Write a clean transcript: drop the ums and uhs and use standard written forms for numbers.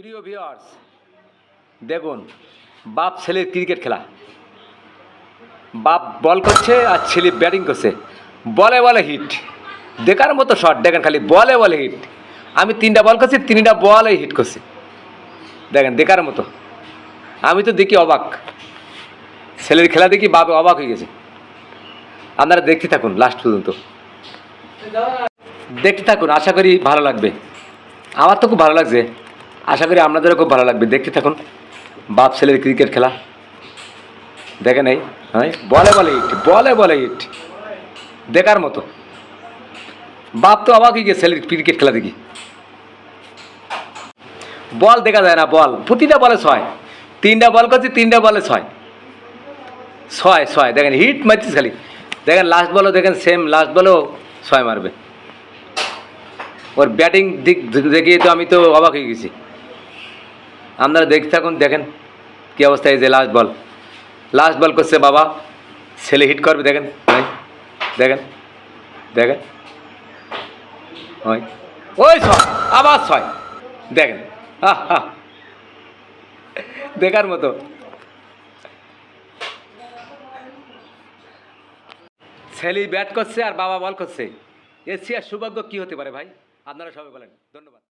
প্রিয় ভিউয়ার্স, দেখুন বাপ ছেলের ক্রিকেট খেলা। বাপ বল করছে আর ছেলে ব্যাটিং করছে, বলে বলে হিট, দেখার মতো শট। দেখেন খালি বলে বলে হিট। আমি 3টা বল করছি, 3টা বলে হিট করছি। দেখেন দেখার মতো। আমি তো দেখি অবাক, ছেলের খেলা দেখি বাপ অবাক হয়ে গেছে। আপনারা দেখতে থাকুন লাস্ট পর্যন্ত, দেখতে থাকুন, আশা করি ভালো লাগবে। আমার তো খুব ভালো লাগছে, আশা করি আপনাদেরও খুব ভালো লাগবে। দেখতে থাকুন বাপ ছেলের ক্রিকেট খেলা। দেখেন এই হ্যাঁ, বলে বলে হিট, বলে বলে হিট, দেখার মতো। বাপ তো অবাক হয়ে গেছে ছেলের ক্রিকেট খেলা দেখি। বল দেখা যায় না, বল প্রতিটা বলে 6। 3টা বল করছি, 3টা বলে 6 6 6। দেখেন হিট মারছিস খালি। দেখেন লাস্ট বলও দেখেন সেম, লাস্ট বলও 6 মারবে। ওর ব্যাটিং দিক দেখিয়ে তো আমি তো অবাক হয়ে গেছি। আপনারা দেখতে থাকুন, দেখেন কী অবস্থা। এই যে লাস্ট বল করছে বাবা, ছেলে হিট করবে। দেখেন ভাই, দেখেন দেখেন ওই ওই 6, আবার 6। দেখেন দেখার মতো। ছেলে ব্যাট করছে আর বাবা বল করছে। এর চেয়ে সৌভাগ্য কী হতে পারে ভাই? আপনারা সবাই বলেন। ধন্যবাদ।